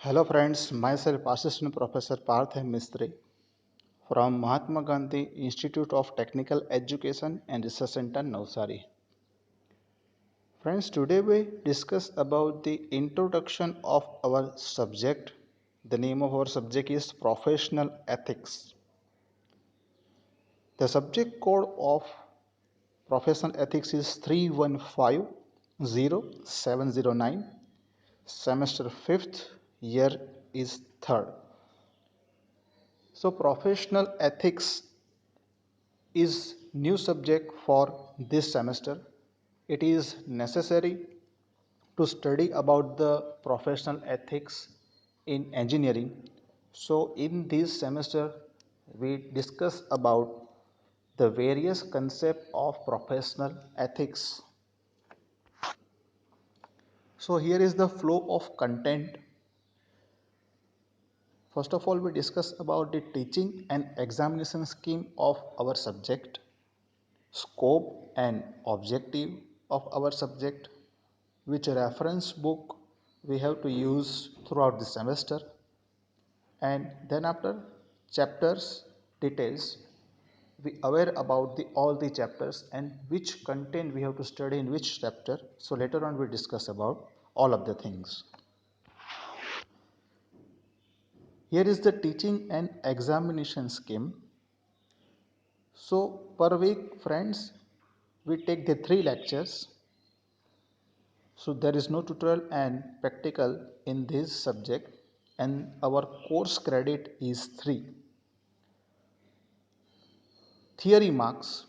Hello friends, myself Assistant Professor Parth Mistry from Mahatma Gandhi Institute of Technical Education and Research Center, Navsari. Friends, today we discuss about the introduction of our subject. The name of our subject is Professional Ethics. The subject code of Professional Ethics is 3150-709. Semester 5th, year is 3rd. So professional ethics is new subject for this semester. It is necessary to study about the professional ethics in engineering. So in this semester we discuss about the various concept of professional ethics. So here is the flow of content. First of all, we discuss about the teaching and examination scheme of our subject, scope and objective of our subject, which reference book we have to use throughout the semester, and then after chapters details we aware about all the chapters and which content we have to study in which chapter. So later on we discuss about all of the things. Here is the teaching and examination scheme. So per week friends, we take the 3 lectures. So there is no tutorial and practical in this subject, and our course credit is 3. Theory marks,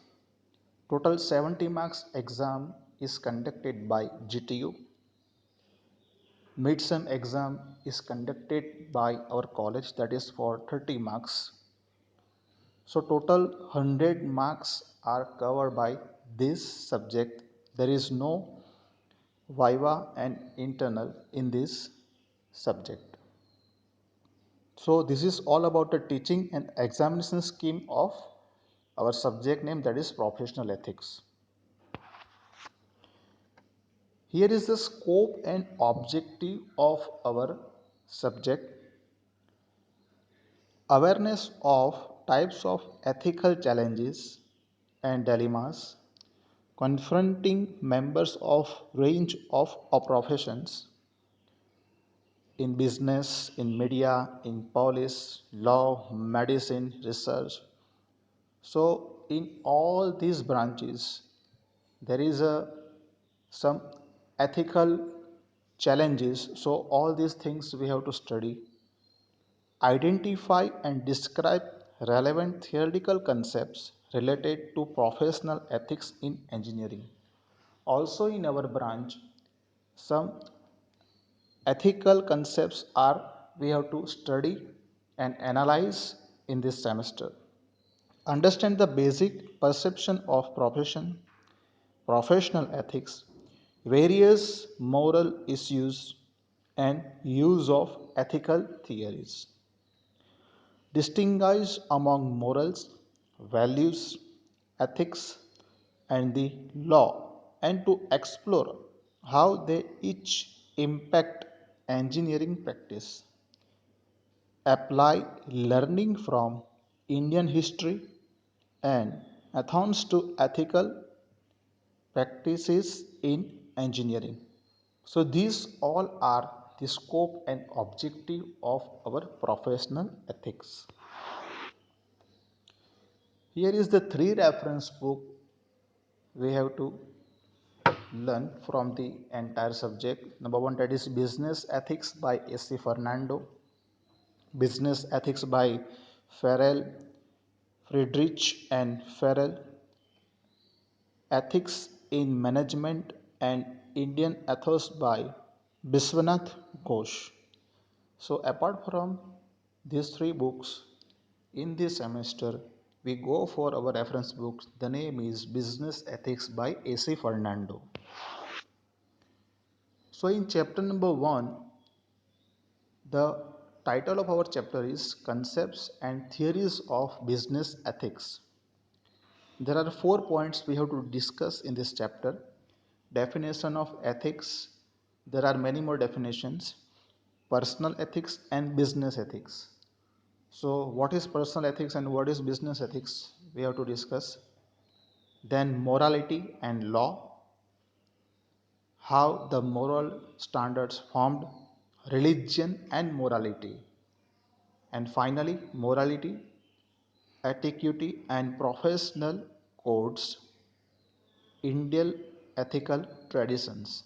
total 70 marks exam is conducted by GTU. Midsem exam is conducted by our college, that is for 30 marks. So total 100 marks are covered by this subject. There is no viva and internal in this subject. So this is all about the teaching and examination scheme of our subject name, that is professional ethics. Here is the scope and objective of our subject. Awareness of types of ethical challenges and dilemmas confronting members of range of professions in business, in media, in police, law, medicine, research. So in all these branches, there is some ethical challenges. So all these things we have to study. Identify and describe relevant theoretical concepts related to professional ethics in engineering. Also in our branch, some ethical concepts are we have to study and analyze in this semester. Understand the basic perception of profession, professional ethics, various moral issues, and use of ethical theories. Distinguish among morals, values, ethics, and the law, and to explore how they each impact engineering practice. Apply learning from Indian history and methods to ethical practices in engineering. So these all are the scope and objective of our professional ethics. Here is the 3 reference book we have to learn from the entire subject. Number one, that is Business Ethics by A.C. Fernando, Business Ethics by Farrell, Friedrich and Farrell, Ethics in Management and Indian Ethos by Biswanath Ghosh. So apart from these 3 books, in this semester we go for our reference books. The name is Business Ethics by A.C. Fernando. So in chapter number 1, the title of our chapter is Concepts and Theories of Business Ethics. There are 4 points we have to discuss in this chapter. Definition of ethics. There are many more definitions. personal ethics and business ethics. So what is personal ethics and what is business ethics, we have to discuss. Then morality and law, how the moral standards formed, religion and morality, and finally morality, etiquette and professional codes, Indian ethical traditions.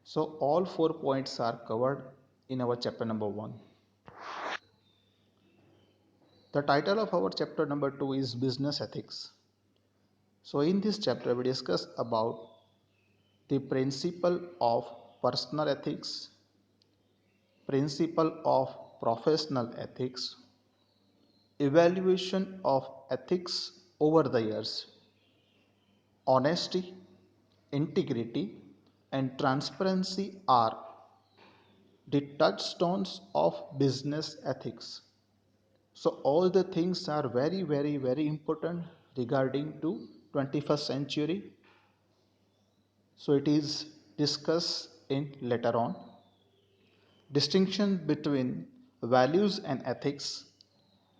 So all 4 points are covered in our chapter number 1. The title of our chapter number 2 is business ethics. So in this chapter we discuss about the principle of personal ethics, principle of professional ethics, evaluation of ethics over the years, honesty, integrity, and transparency are the touchstones of business ethics. So all the things are very very important regarding to 21st century. So it is discussed in later on. Distinction between values and ethics,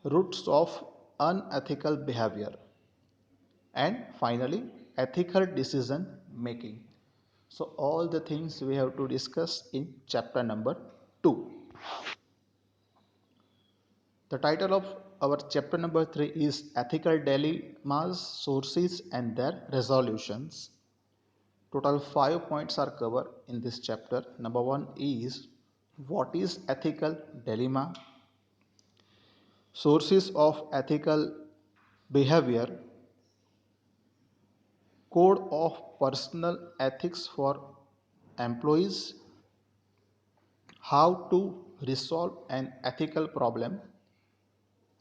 roots of unethical behavior, and finally ethical decision making. So all the things we have to discuss in chapter number 2. The title of our chapter number 3 is ethical dilemmas, sources and their resolutions. Total 5 points are covered in this chapter. Number 1 is what is ethical dilemma, sources of ethical behavior, code of personal ethics for employees, how to resolve an ethical problem,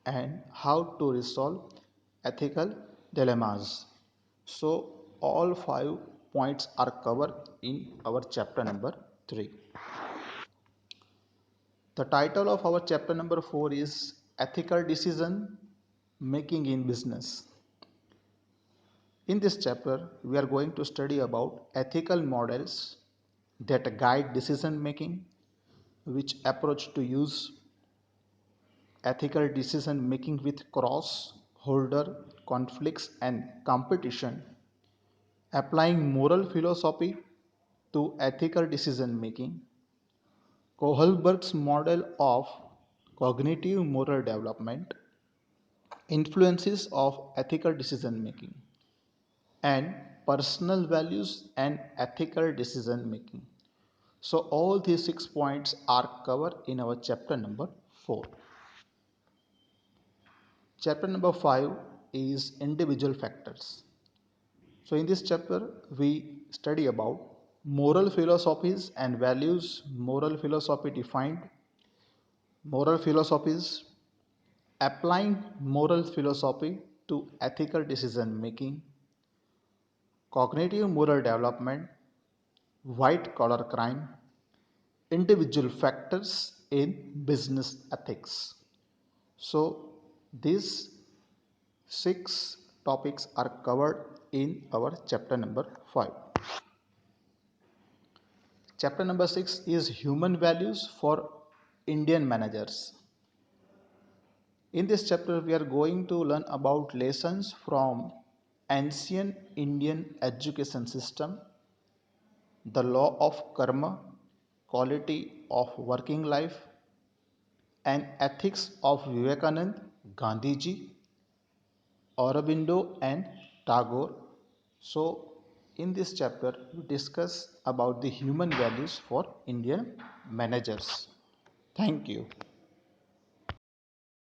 and how to resolve ethical dilemmas. So all 5 points are covered in our chapter number 3. The title of our chapter number 4 is ethical decision making in business. In this chapter, we are going to study about ethical models that guide decision making, which approach to use ethical decision making with cross holder conflicts and competition, applying moral philosophy to ethical decision making, Kohlberg's model of cognitive moral development, influences of ethical decision making, and personal values and ethical decision making. So all these 6 points are covered in our chapter number 4. Chapter number 5 is individual factors. So in this chapter we study about moral philosophies and values, moral philosophy defined, moral philosophies, applying moral philosophy to ethical decision making, cognitive moral development, white collar crime, individual factors in business ethics. So these 6 topics are covered in our chapter number 5. Chapter number 6 is human values for Indian managers. In this chapter, we are going to learn about lessons from ancient Indian education system, the law of karma, quality of working life, and ethics of Vivekanand, Gandhiji, Aurobindo, and Tagore. So, in this chapter, we discuss about the human values for Indian managers. Thank you.